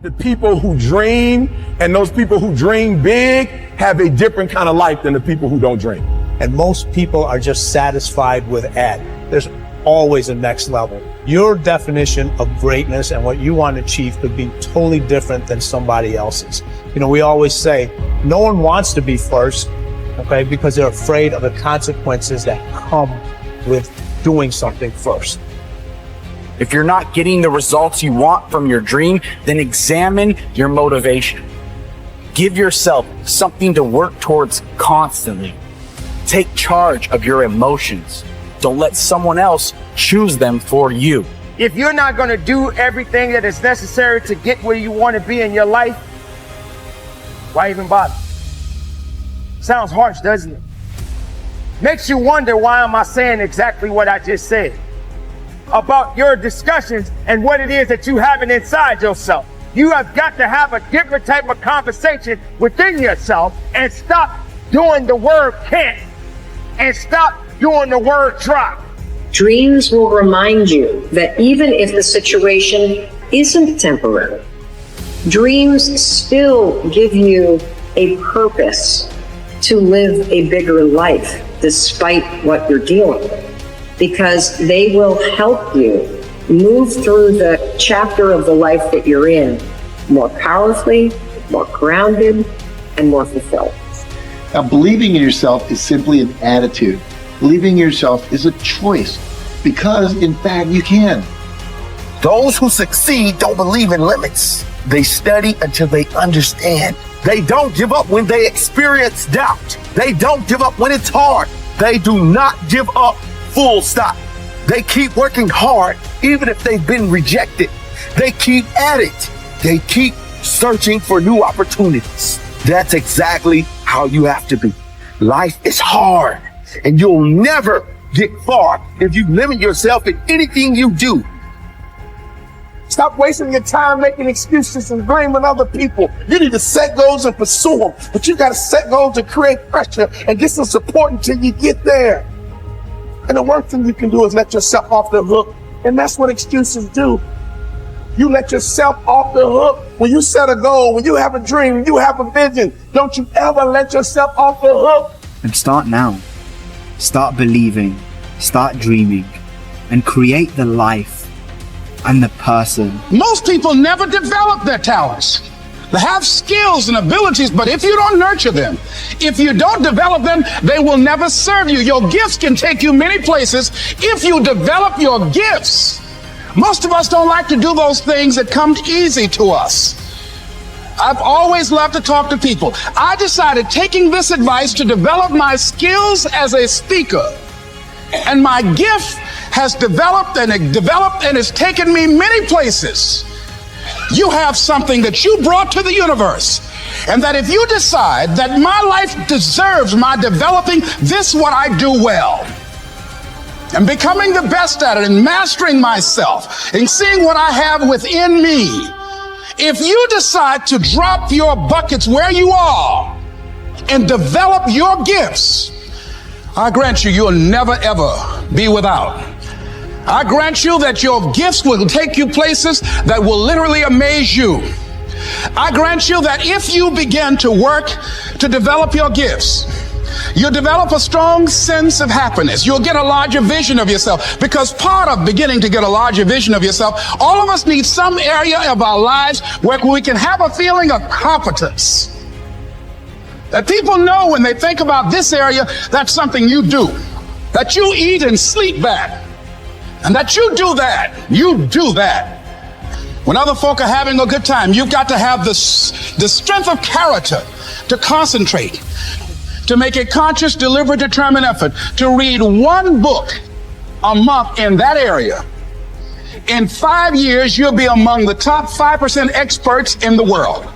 The people who dream and those people who dream big have a different kind of life than the people who don't dream. And most people are just satisfied with at. There's always a next level. Your definition of greatness and what you want to achieve could be totally different than somebody else's. You know, we always say, no one wants to be first, okay, because they're afraid of the consequences that come with doing something first. If you're not getting the results you want from your dream, then examine your motivation. Give yourself something to work towards constantly. Take charge of your emotions. Don't let someone else choose them for you. If you're not going to do everything that is necessary to get where you want to be in your life, why even bother? Sounds harsh, doesn't it? Makes you wonder, why am I saying exactly what I just said about your discussions and what it is that you have inside yourself. You have got to have a different type of conversation within yourself and stop doing the word can't and stop doing the word try. Dreams will remind you that even if the situation isn't temporary, dreams still give you a purpose to live a bigger life despite what you're dealing with, because they will help you move through the chapter of the life that you're in more powerfully, more grounded, and more fulfilled. Now, believing in yourself is simply an attitude. Believing in yourself is a choice, because in fact you can. Those who succeed don't believe in limits. They study until they understand. They don't give up when they experience doubt. They don't give up when it's hard. They do not give up, full stop. They keep working hard even if they've been rejected. They keep at it. They keep searching for new opportunities. That's exactly how you have to be. Life is hard, and you'll never get far if you limit yourself in anything you do. Stop wasting your time making excuses and blaming other people. You need to set goals and pursue them, but you got to set goals to create pressure and get some support until you get there. And the worst thing you can do is let yourself off the hook, and that's what excuses do. You let yourself off the hook when you set a goal, when you have a dream, when you have a vision. Don't you ever let yourself off the hook. And start now. Start believing, start dreaming, and create the life and the person. Most people never develop their talents. They have skills and abilities, but if you don't nurture them, if you don't develop them, they will never serve you. Your gifts can take you many places if you develop your gifts. Most of us don't like to do those things that come easy to us. I've always loved to talk to people. I decided, taking this advice, to develop my skills as a speaker. And my gift has developed and has taken me many places. You have something that you brought to the universe. And that if you decide that my life deserves my developing this, what I do well, and becoming the best at it, and mastering myself, and seeing what I have within me, if you decide to drop your buckets where you are and develop your gifts, I grant you, you'll never ever be without. I grant you that your gifts will take you places that will literally amaze you. I grant you that if you begin to work to develop your gifts, you'll develop a strong sense of happiness. You'll get a larger vision of yourself, because part of beginning to get a larger vision of yourself, all of us need some area of our lives where we can have a feeling of competence. That people know when they think about this area, that's something you do. That you eat and sleep back. And that you do that. You do that. When other folk are having a good time, you've got to have the strength of character to concentrate, to make a conscious, deliberate, determined effort to read one book a month in that area. In 5 years, you'll be among the top 5% experts in the world.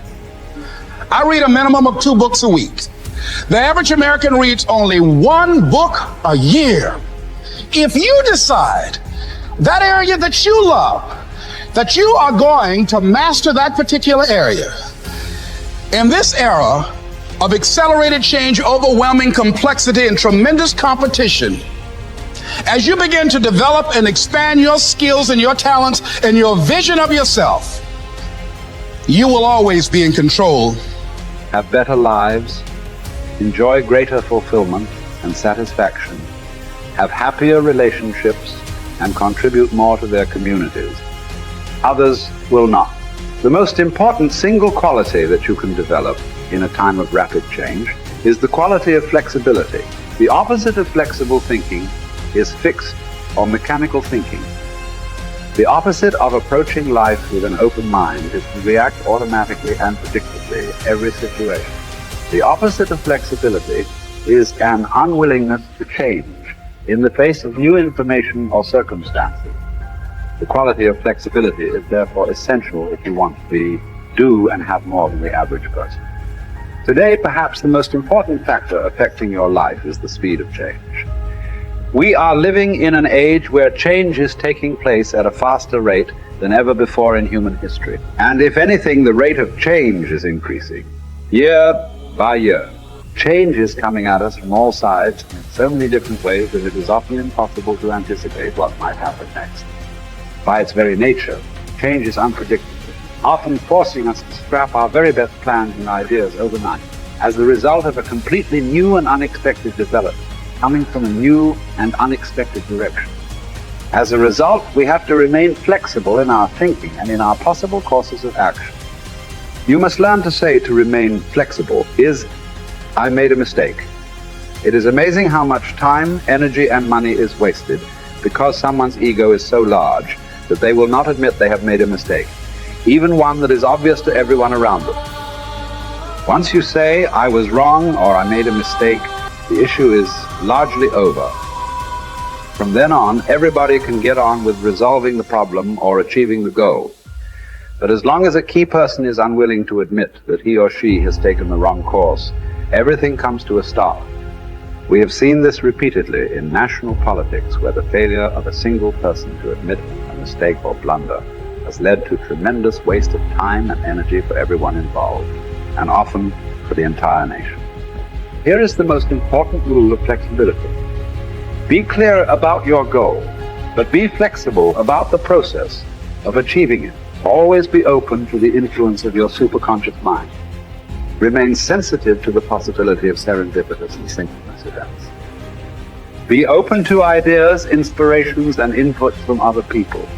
I read a minimum of 2 books a week. The average American reads only 1 book a year. If you decide that area that you love, that you are going to master that particular area, in this era of accelerated change, overwhelming complexity, and tremendous competition, as you begin to develop and expand your skills and your talents and your vision of yourself, you will always be in control. Have better lives, enjoy greater fulfillment and satisfaction, have happier relationships, and contribute more to their communities. Others will not. The most important single quality that you can develop in a time of rapid change is the quality of flexibility. The opposite of flexible thinking is fixed or mechanical thinking. The opposite of approaching life with an open mind is to react automatically and predictably in every situation. The opposite of flexibility is an unwillingness to change in the face of new information or circumstances. The quality of flexibility is therefore essential if you want to do and have more than the average person. Today, perhaps the most important factor affecting your life is the speed of change. We are living in an age where change is taking place at a faster rate than ever before in human history. And if anything, the rate of change is increasing year by year. Change is coming at us from all sides in so many different ways that it is often impossible to anticipate what might happen next. By its very nature, change is unpredictable, often forcing us to scrap our very best plans and ideas overnight as the result of a completely new and unexpected development coming from a new and unexpected direction. As a result, we have to remain flexible in our thinking and in our possible courses of action. You must learn to say to remain flexible is, I made a mistake. It is amazing how much time, energy, and money is wasted because someone's ego is so large that they will not admit they have made a mistake, even one that is obvious to everyone around them. Once you say, I was wrong or I made a mistake, the issue is largely over. From then on, everybody can get on with resolving the problem or achieving the goal. But as long as a key person is unwilling to admit that he or she has taken the wrong course, everything comes to a stop. We have seen this repeatedly in national politics, where the failure of a single person to admit a mistake or blunder has led to tremendous waste of time and energy for everyone involved, and often for the entire nation. Here is the most important rule of flexibility. Be clear about your goal, but be flexible about the process of achieving it. Always be open to the influence of your superconscious mind. Remain sensitive to the possibility of serendipitous and synchronous events. Be open to ideas, inspirations, and inputs from other people.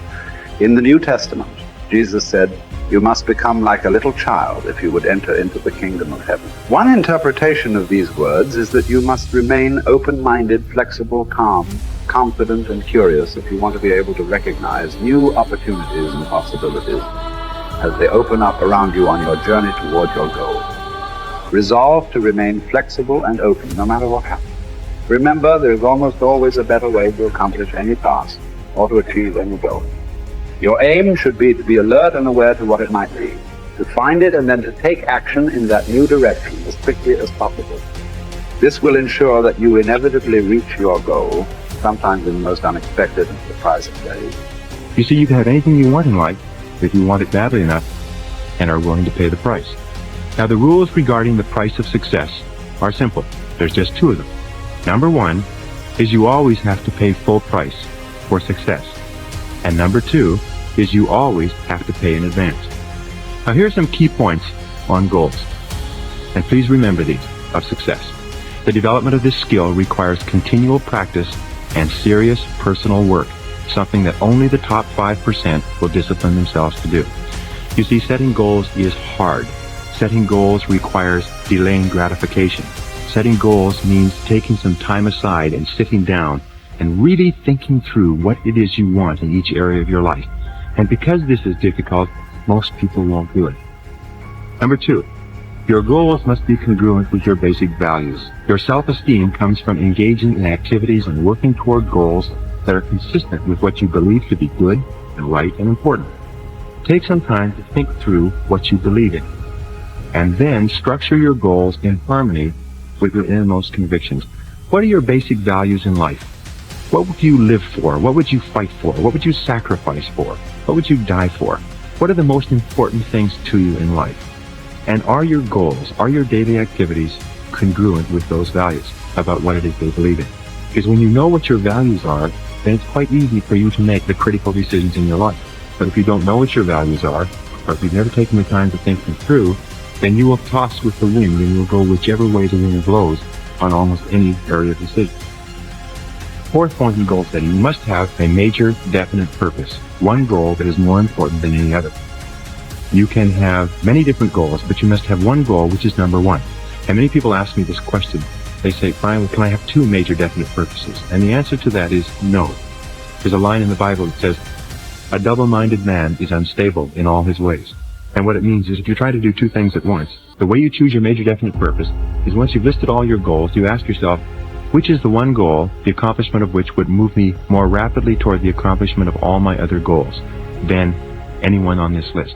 In the New Testament, Jesus said, you must become like a little child if you would enter into the kingdom of heaven. One interpretation of these words is that you must remain open-minded, flexible, calm, confident, and curious if you want to be able to recognize new opportunities and possibilities as they open up around you on your journey toward your goal. Resolve to remain flexible and open no matter what happens. Remember, there is almost always a better way to accomplish any task or to achieve any goal. Your aim should be to be alert and aware to what it might be, to find it and then to take action in that new direction as quickly as possible. This will ensure that you inevitably reach your goal, sometimes in the most unexpected and surprising ways. You see, you can have anything you want in life if you want it badly enough and are willing to pay the price. Now, the rules regarding the price of success are simple. There's just two of them. Number one is you always have to pay full price for success. And number two is you always have to pay in advance. Now, here are some key points on goals. And please remember these of success. The development of this skill requires continual practice and serious personal work, something that only the top 5% will discipline themselves to do. You see, setting goals is hard. Setting goals requires delaying gratification. Setting goals means taking some time aside and sitting down and really thinking through what it is you want in each area of your life. And because this is difficult, most people won't do it. Number two, your goals must be congruent with your basic values. Your self-esteem comes from engaging in activities and working toward goals that are consistent with what you believe to be good and right and important. Take some time to think through what you believe in, and then structure your goals in harmony with your innermost convictions. What are your basic values in life? What would you live for? What would you fight for? What would you sacrifice for? What would you die for? What are the most important things to you in life? And are your goals, are your daily activities congruent with those values about what it is they believe in? Because when you know what your values are, then it's quite easy for you to make the critical decisions in your life. But if you don't know what your values are, but if you've never taken the time to think them through, then you will toss with the wind and you'll go whichever way the wind blows on almost any area of the city. Fourth point in goal setting, you must have a major, definite purpose. One goal that is more important than any other. You can have many different goals, but you must have one goal which is number one. And many people ask me this question. They say, fine, well, can I have two major, definite purposes? And the answer to that is no. There's a line in the Bible that says, a double-minded man is unstable in all his ways. And what it means is if you try to do two things at once, the way you choose your major, definite purpose is once you've listed all your goals, you ask yourself, which is the one goal, the accomplishment of which would move me more rapidly toward the accomplishment of all my other goals than anyone on this list?